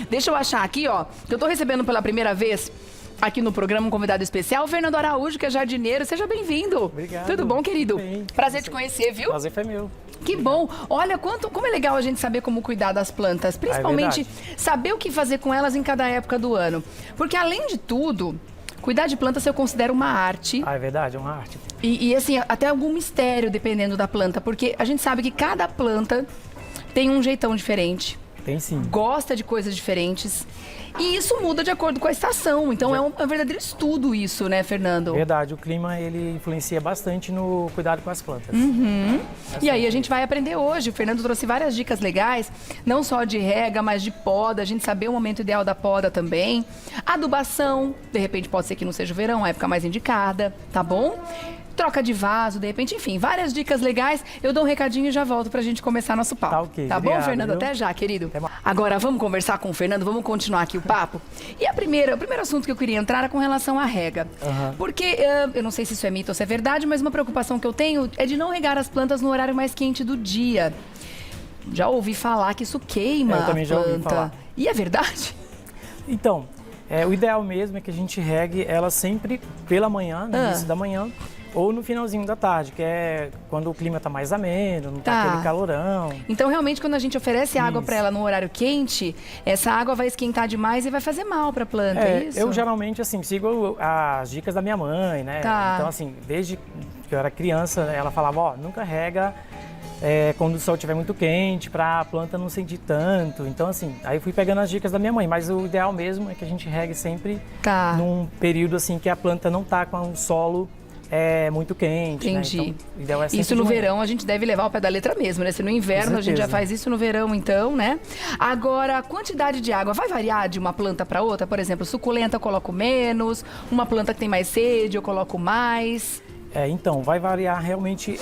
Deixa eu achar aqui, ó, que eu tô recebendo pela primeira vez aqui no programa um convidado especial, o Fernando Araújo, que é jardineiro. Seja bem-vindo. Obrigado. Tudo bom, querido? Tudo bem. Prazer te conhecer, viu? Prazer foi meu. Que bom. Olha, como é legal a gente saber como cuidar das plantas. Principalmente saber o que fazer com elas em cada época do ano. Porque, além de tudo, cuidar de plantas eu considero uma arte. Ah, é verdade, é uma arte. E assim, até algum mistério dependendo da planta. Porque a gente sabe que cada planta tem um jeitão diferente. Tem sim. Gosta de coisas diferentes. E isso muda de acordo com a estação. Então é um verdadeiro estudo isso, né, Fernando? Verdade, o clima ele influencia bastante no cuidado com as plantas. E aí a gente vai aprender hoje. O Fernando trouxe várias dicas legais, não só de rega, mas de poda, a gente saber o momento ideal da poda também. Adubação, de repente pode ser que não seja o verão, a época mais indicada, tá bom? Troca de vaso, de repente, enfim, várias dicas legais. Eu dou um recadinho e já volto pra gente começar nosso papo. Tá ok. Tá Obrigado, bom, Fernando? viu? Até já, querido. Até mais. Agora vamos conversar com o Fernando, vamos continuar aqui o papo. E o primeiro assunto que eu queria entrar é com relação à rega. Porque, eu não sei se isso é mito ou se é verdade, mas uma preocupação que eu tenho é de não regar as plantas no horário mais quente do dia. Já ouvi falar que isso queima Eu também a já ouvi planta. falar. E é verdade? Então, o ideal mesmo é que a gente regue ela sempre pela manhã, no início da manhã, ou no finalzinho da tarde, que é quando o clima tá mais ameno, não tá aquele calorão. Então, realmente, quando a gente oferece água para ela no horário quente, essa água vai esquentar demais e vai fazer mal para a planta, é isso? Eu geralmente, assim, sigo as dicas da minha mãe, né? Tá. Então, assim, desde que eu era criança, ela falava, ó, nunca rega quando o sol estiver muito quente, para a planta não sentir tanto. Então, assim, aí eu fui pegando as dicas da minha mãe, mas o ideal mesmo é que a gente regue sempre num período, assim, que a planta não tá com o solo muito quente. Entendi. Né? Então, o ideal é sempre isso no verão a gente deve levar ao pé da letra mesmo, né? Se no inverno a gente já faz isso no verão, então, né? Agora, a quantidade de água vai variar de uma planta para outra? Por exemplo, suculenta eu coloco menos, uma planta que tem mais sede eu coloco mais. Então, vai variar realmente,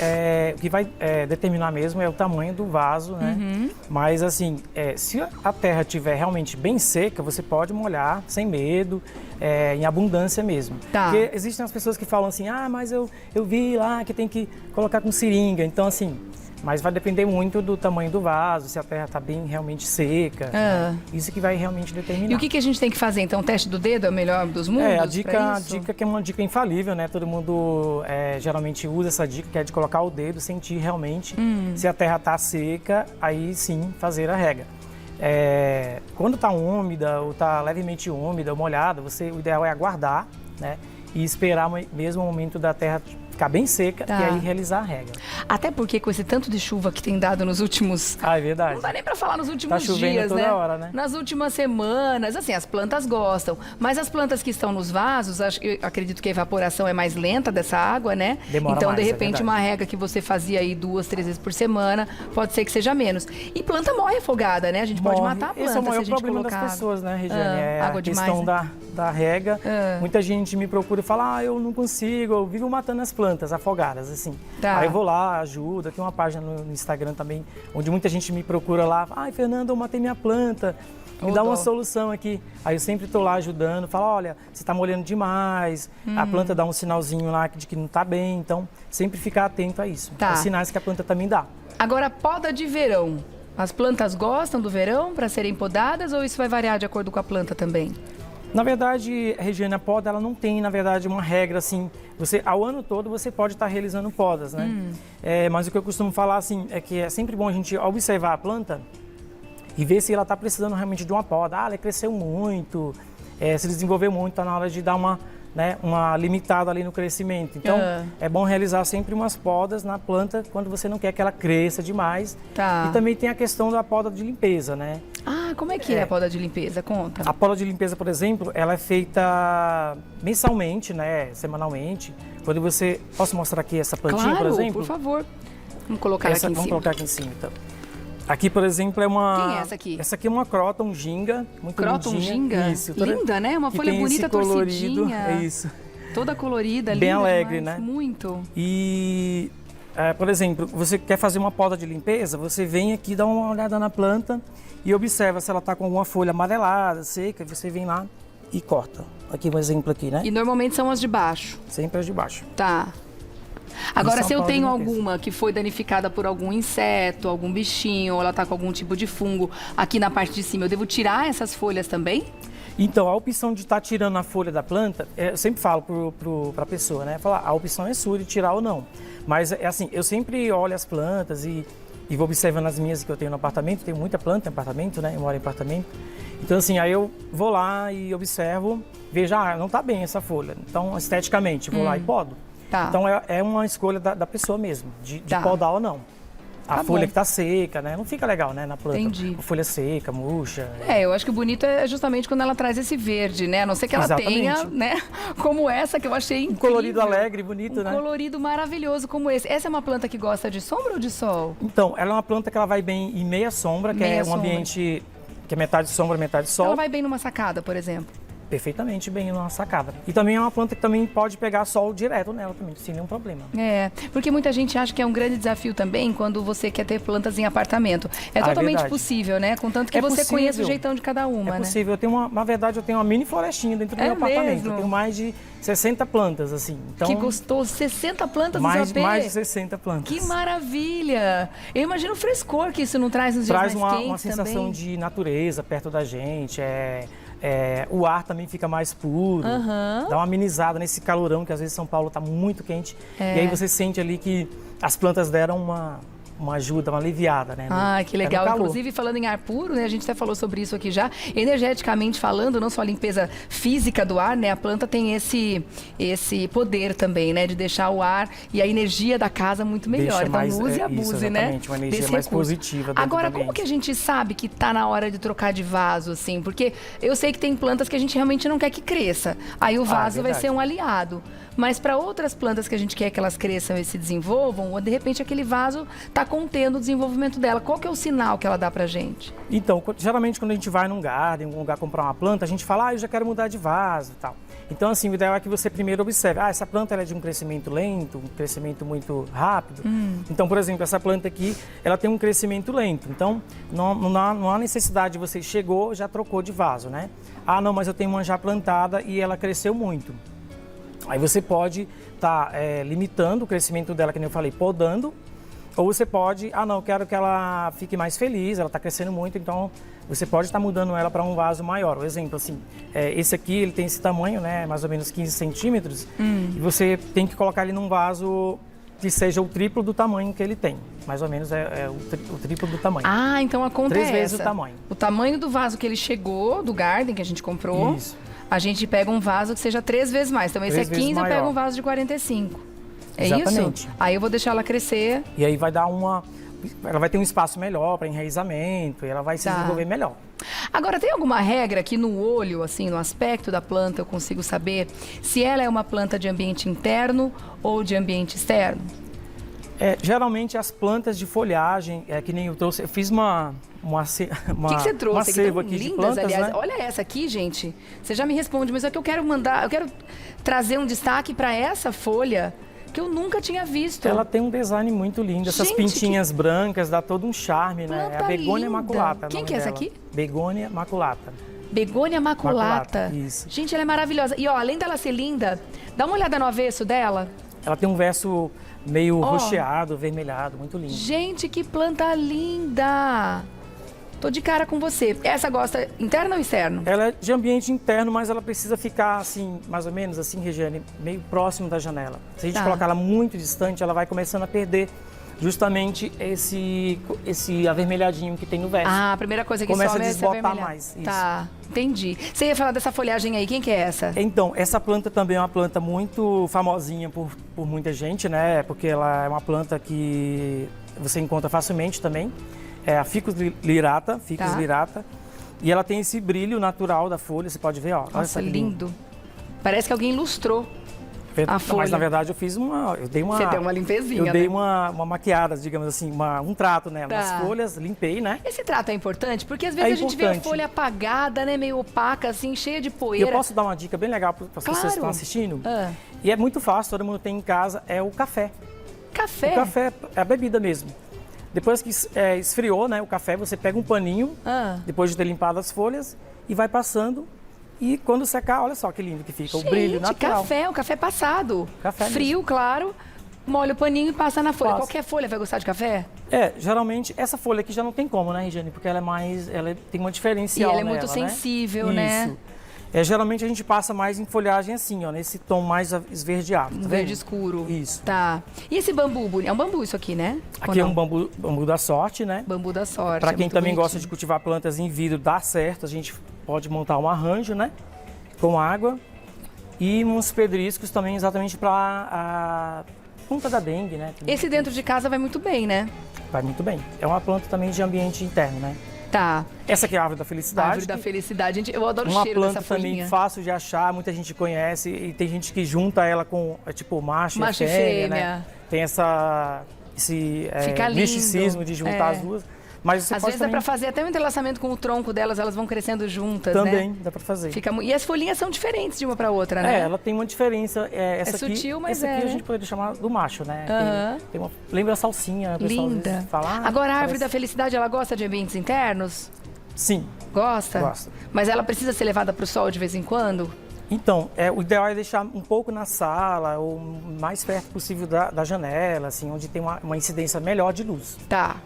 o que vai determinar mesmo é o tamanho do vaso, né? Mas assim, se a terra estiver realmente bem seca, você pode molhar sem medo, em abundância mesmo. Tá. Porque existem as pessoas que falam assim, mas eu vi lá que tem que colocar com seringa, então assim... Mas vai depender muito do tamanho do vaso, se a terra está bem realmente seca. Né? Isso que vai realmente determinar. E o que a gente tem que fazer? Então, o teste do dedo é o melhor dos mundos? A dica que é uma dica infalível, né? Todo mundo geralmente usa essa dica, que é de colocar o dedo, sentir realmente se a terra está seca, aí sim fazer a rega. Quando está úmida ou está levemente úmida ou molhada, o ideal é aguardar, né? E esperar mesmo o momento da terra ficar bem seca e aí realizar a rega. Até porque com esse tanto de chuva que tem dado nos últimos... É verdade. Não dá nem pra falar nos últimos dias, né? Tá chovendo toda hora, né? Nas últimas semanas, assim, as plantas gostam. Mas as plantas que estão nos vasos, eu acredito que a evaporação é mais lenta dessa água, né? Demora então, mais, de repente, uma rega que você fazia aí 2, 3 vezes por semana, pode ser que seja menos. E planta morre afogada, né? A gente pode matar a planta. Esse é o maior se a gente problema das colocar pessoas, né, Regiane? água a demais, questão da rega. Muita gente me procura e fala, eu não consigo, eu vivo matando as plantas afogadas, assim. Aí eu vou lá, ajuda, tem uma página no Instagram também, onde muita gente me procura lá, Fernando, eu matei minha planta, me dá uma solução aqui. Aí eu sempre estou lá ajudando, falo, olha, você está molhando demais, a planta dá um sinalzinho lá de que não está bem, então sempre ficar atento a isso. Os sinais que a planta também dá. Agora, poda de verão. As plantas gostam do verão para serem podadas ou isso vai variar de acordo com a planta também? Na verdade, Regiane, a poda ela não tem, na verdade, uma regra assim. Ao ano todo você pode estar realizando podas, né? Mas o que eu costumo falar assim é que é sempre bom a gente observar a planta e ver se ela está precisando realmente de uma poda. Ela cresceu muito, se desenvolveu muito, está na hora de dar uma limitada ali no crescimento. Então, é bom realizar sempre umas podas na planta quando você não quer que ela cresça demais. E também tem a questão da poda de limpeza, né? Como é que é a poda de limpeza? Conta. A poda de limpeza, por exemplo, ela é feita mensalmente, né? Semanalmente. Quando você... Posso mostrar aqui essa plantinha, por exemplo? Por favor. Vamos colocar aqui em cima. Vamos colocar aqui em cima, então. Aqui, por exemplo, é uma... Quem é essa aqui? Essa aqui é uma croton ginga, muito croton ginga? Isso. Linda, né? Uma folha bonita, torcidinha. É isso. Toda colorida, bem linda alegre, demais. Né? Muito. E, por exemplo, você quer fazer uma poda de limpeza, você vem aqui, dá uma olhada na planta e observa se ela está com alguma folha amarelada, seca, você vem lá e corta. Aqui um exemplo aqui, né? E normalmente são as de baixo? Sempre as de baixo. Tá. Agora, São se eu Paulo de tenho limpeza. alguma que foi danificada por algum inseto, algum bichinho, ou ela tá com algum tipo de fungo aqui na parte de cima, eu devo tirar essas folhas também? Então, a opção de estar tirando a folha da planta, eu sempre falo para a pessoa, né? Falar, a opção é sua de tirar ou não. Mas, é assim, eu sempre olho as plantas e vou observando as minhas que eu tenho no apartamento. Tenho muita planta em apartamento, né? Eu moro em apartamento. Então, assim, aí eu vou lá e observo, vejo, não tá bem essa folha. Então, esteticamente, vou lá e podo. Tá. Então, é uma escolha da pessoa mesmo, de Tá. podar ou não. A Tá folha bom. que tá seca, né? Não fica legal, né, na planta. Entendi. A folha seca, murcha. Eu acho que o bonito é justamente quando ela traz esse verde, né? A não ser que ela Exatamente. tenha, né? Como essa que eu achei incrível. Um colorido alegre, bonito, né? Colorido maravilhoso como esse. Essa é uma planta que gosta de sombra ou de sol? Então, ela é uma planta que ela vai bem em meia sombra, que Meia é um sombra. ambiente que é metade sombra, metade sol. Ela vai bem numa sacada, por exemplo. Perfeitamente bem numa sacada. E também é uma planta que também pode pegar sol direto nela também, sem nenhum problema. Porque muita gente acha que é um grande desafio também quando você quer ter plantas em apartamento. É totalmente verdade. possível, né? Contanto que É você possível. conheça o jeitão de cada uma, É né? possível. Eu tenho na verdade, eu tenho uma mini florestinha dentro do É meu apartamento. mesmo? Eu tenho mais de 60 plantas, assim. Então, Que gostoso. 60 plantas no mais, seu AP. mais de 60 plantas. Que maravilha! Eu imagino o frescor que isso não traz nos dias Traz mais quentes uma sensação também. de natureza perto da gente. O ar também fica mais puro, dá uma amenizada nesse calorão que às vezes São Paulo está muito quente. E aí você sente ali que as plantas deram uma ajuda, uma aliviada, né? Que no legal. calor. Inclusive, falando em ar puro, né? A gente até falou sobre isso aqui já. Energeticamente falando, não só a limpeza física do ar, né? A planta tem esse poder também, né? De deixar o ar e a energia da casa muito melhor. Deixa Então, mais, use e abuse, isso, né? exatamente, uma energia Desse mais recurso. positiva dentro Agora, do como ambiente. que a gente sabe que tá na hora de trocar de vaso, assim? Porque eu sei que tem plantas que a gente realmente não quer que cresça. Aí o vaso vai verdade. ser um aliado. Mas para outras plantas que a gente quer que elas cresçam e se desenvolvam, ou de repente aquele vaso está contendo o desenvolvimento dela. Qual que é o sinal que ela dá pra gente? Então, geralmente quando a gente vai num garden, em algum lugar comprar uma planta, a gente fala, eu já quero mudar de vaso e tal. Então, assim, o ideal é que você primeiro observe, essa planta ela é de um crescimento lento, um crescimento muito rápido. Então, por exemplo, essa planta aqui, ela tem um crescimento lento. Então, não há necessidade de você chegou, já trocou de vaso, né? Não, mas eu tenho uma já plantada e ela cresceu muito. Aí você pode estar limitando o crescimento dela, que nem eu falei, podando. Ou você pode, não, eu quero que ela fique mais feliz, ela está crescendo muito, então você pode estar mudando ela para um vaso maior. Por exemplo, assim, esse aqui ele tem esse tamanho, né, mais ou menos 15 centímetros, e você tem que colocar ele num vaso que seja o triplo do tamanho que ele tem. Mais ou menos o triplo do tamanho. Então a conta 3 é vezes essa. o tamanho. O tamanho do vaso que ele chegou, do garden que a gente comprou. Isso. A gente pega um vaso que seja 3 vezes mais. Então, esse é 3 vezes 15, eu maior. pego um vaso de 45. É Exatamente. isso? Aí eu vou deixar ela crescer. E aí vai dar ela vai ter um espaço melhor para enraizamento, e ela vai se desenvolver melhor. Agora, tem alguma regra que no olho, assim, no aspecto da planta, eu consigo saber se ela é uma planta de ambiente interno ou de ambiente externo? Geralmente as plantas de folhagem, que nem eu trouxe, eu fiz O que você trouxe? uma sebo aqui, aqui de lindas, plantas, aliás. né? Olha essa aqui, gente. Você já me responde, mas é que eu quero trazer um destaque para essa folha que eu nunca tinha visto. Ela tem um design muito lindo, essas Gente, pintinhas brancas, dá todo um charme, né? É a planta begônia linda. maculata. Quem o nome que é essa dela. aqui? Begônia maculata. Begônia maculata. Maculata, isso. Gente, ela é maravilhosa. E ó, além dela ser linda, dá uma olhada no avesso dela. Ela tem um verso meio rocheado, vermelhado, muito lindo. Gente, que planta linda! Tô de cara com você. Essa gosta interno ou externo? Ela é de ambiente interno, mas ela precisa ficar assim, mais ou menos assim, Regiane, meio próximo da janela. Se a gente colocar ela muito distante, ela vai começando a perder justamente esse avermelhadinho que tem no verso. A primeira coisa que Começa some a é esse desbotar avermelhado. mais, isso. Tá, entendi. Você ia falar dessa folhagem aí, quem que é essa? Então, essa planta também é uma planta muito famosinha por muita gente, né? Porque ela é uma planta que você encontra facilmente também. É a Ficus lirata, e ela tem esse brilho natural da folha, você pode ver, ó. Nossa, lindo. Parece que alguém ilustrou a folha. Mas na verdade eu dei uma... Você deu uma limpezinha, Eu dei né? uma maquiada, digamos assim, um trato nela, nas folhas, limpei, né? Esse trato é importante? Porque às vezes a gente vê a folha apagada, né? Meio opaca, assim, cheia de E poeira. eu posso dar uma dica bem legal para as pessoas que estão assistindo? E é muito fácil, todo mundo tem em casa, é o café. Café? O café é a bebida mesmo. Depois que esfriou, né, o café, você pega um paninho, depois de ter limpado as folhas, e vai passando. E quando secar, olha só que lindo que fica, o brilho natural. O café passado. Café frio, mesmo. claro. Molha o paninho e passa na folha. Passa. Qualquer folha vai gostar de café? Geralmente essa folha aqui já não tem como, né, Regiane? Porque ela tem uma diferencial E ela é muito nela, sensível, né? né? Isso. Geralmente a gente passa mais em folhagem assim, ó, nesse tom mais esverdeado. Tá Verde vendo? escuro. Isso. Tá. E esse bambu, é um bambu isso aqui, né? Aqui é um bambu da sorte, né? Bambu da sorte. Para quem muito também gosta bonitinho. de cultivar plantas em vidro, dá certo. A gente pode montar um arranjo, né? Com água. E uns pedriscos também exatamente para a ponta da dengue, né? Esse dentro de casa vai muito bem, né? Vai muito bem. É uma planta também de ambiente interno, né? Tá. Essa aqui é a árvore da felicidade. Árvore da felicidade. Gente, eu adoro o Uma cheiro planta dessa folhinha. também fácil de achar, muita gente conhece e tem gente que junta ela com, tipo, macho Macho e e fêmea, né? fêmea. Tem esse Fica lindo. misticismo de juntar as duas. Mas você Às pode vezes dá também... pra fazer até um entrelaçamento com o tronco delas, elas vão crescendo juntas, Também né? dá pra fazer. E as folhinhas são diferentes de uma pra outra, né? Ela tem uma diferença. Essa aqui, sutil, mas essa aqui é, a né? gente poderia chamar do macho, né? Aham. Lembra a salsinha, o pessoal às Linda. vezes fala. Agora, a árvore parece- da felicidade, ela gosta de ambientes internos? Sim, Gosta? Gosta. Mas ela precisa ser levada pro sol de vez em quando? então, o ideal é deixar um pouco na sala, ou mais perto possível da janela, assim, onde tem uma incidência melhor de luz. Tá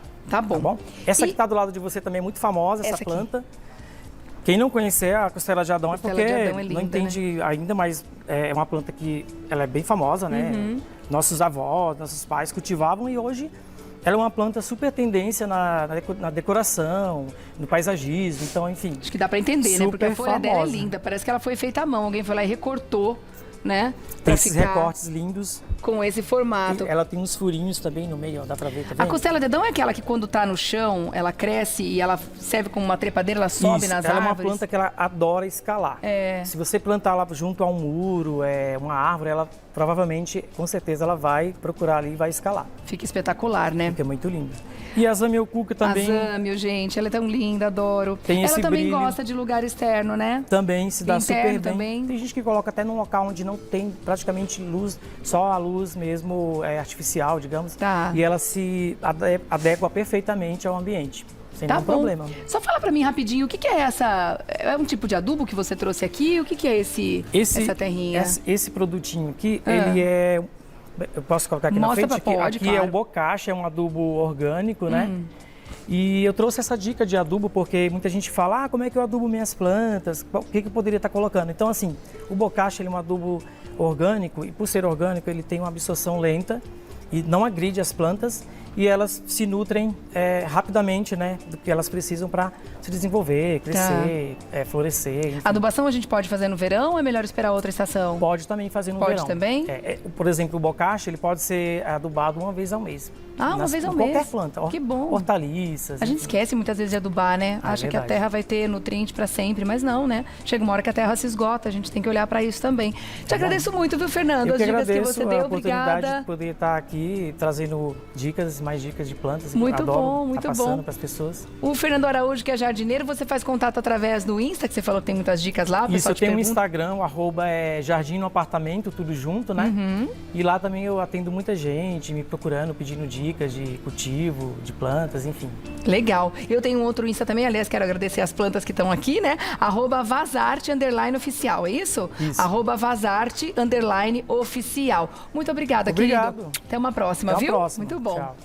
bom. Tá bom? Essa E- que está do lado de você também é muito famosa, essa Essa aqui. planta. Quem não conhecer a costela de Adão é Costela porque de Adão é linda, não entende ainda, mas é uma planta que ela é bem famosa, né? Uhum. Nossos avós, nossos pais cultivavam e hoje ela é uma planta super tendência na decoração, no paisagismo, então, enfim. Acho que dá pra entender, né? Super Porque a folha dela é famosa. linda. Parece que ela foi feita à mão. Alguém foi lá e recortou, né? Tem Pra esses ficar recortes lindos. com esse formato. Ela tem uns furinhos também no meio, ó, dá pra ver, tá A vendo? costela de Adão é aquela que quando tá no chão, ela cresce e ela serve como uma trepadeira, ela sobe Isso, nas ela é uma árvores. planta que ela adora escalar. É. Se você plantar lá junto a um muro, uma árvore, ela provavelmente, com certeza, ela vai procurar ali e vai escalar. Fica espetacular, né? Porque é muito linda. E a zamioculca também, A Zâmio, gente, ela é tão linda, adoro. Tem Ela esse também brilho. gosta de lugar externo, né? também se dá Interno super bem. também. Tem gente que coloca até num local onde não tem praticamente luz, só a luz mesmo artificial, digamos. Tá. E ela se adequa perfeitamente ao ambiente, sem Tá nenhum bom. problema. Só fala pra mim rapidinho, o que que é essa... É um tipo de adubo que você trouxe aqui? O que que é essa terrinha? Esse produtinho aqui, Ah. ele é... Eu posso colocar aqui Mostra na frente? pra- pode, aqui claro. é o bocacha, é um adubo orgânico, né? E eu trouxe essa dica de adubo porque muita gente fala, como é que eu adubo minhas plantas? O que eu poderia estar colocando? Então, assim, o bocacha ele é um adubo orgânico e por ser orgânico ele tem uma absorção lenta e não agride as plantas e elas se nutrem rapidamente, né, do que elas precisam para se desenvolver, crescer, florescer. Enfim. A adubação a gente pode fazer no verão ou é melhor esperar outra estação? Pode também fazer no Pode verão. também? Por exemplo, o bocacha ele pode ser adubado uma vez ao mês. Uma vez ao qualquer mês. planta. Que bom. Hortaliças. A gente enfim. esquece muitas vezes de adubar, né? Acha que a verdade. terra vai ter nutriente pra sempre, mas não, né? Chega uma hora que a terra se esgota, a gente tem que olhar pra isso também. Te agradeço muito, viu, Fernando? Eu As que dicas que agradeço você a deu, oportunidade obrigada. de poder estar aqui trazendo mais dicas de plantas. Muito Adoro bom, muito estar passando bom. para as pessoas. O Fernando Araújo, que é jardineiro, você faz contato através do Insta, que você falou que tem muitas dicas lá, o Isso, pessoal eu te tenho um pergunta. Instagram, o arroba é Jardim no Apartamento, tudo junto, né? Uhum. E lá também eu atendo muita gente me procurando, pedindo dicas de cultivo, de plantas, enfim. Legal. Eu tenho um outro Insta também, aliás, quero agradecer as plantas que estão aqui, né? @vazarte_oficial, é isso? Isso. @vazarte_oficial. Muito obrigada, Obrigado. querido. Até uma próxima, Até a viu? próxima. Muito bom. Tchau.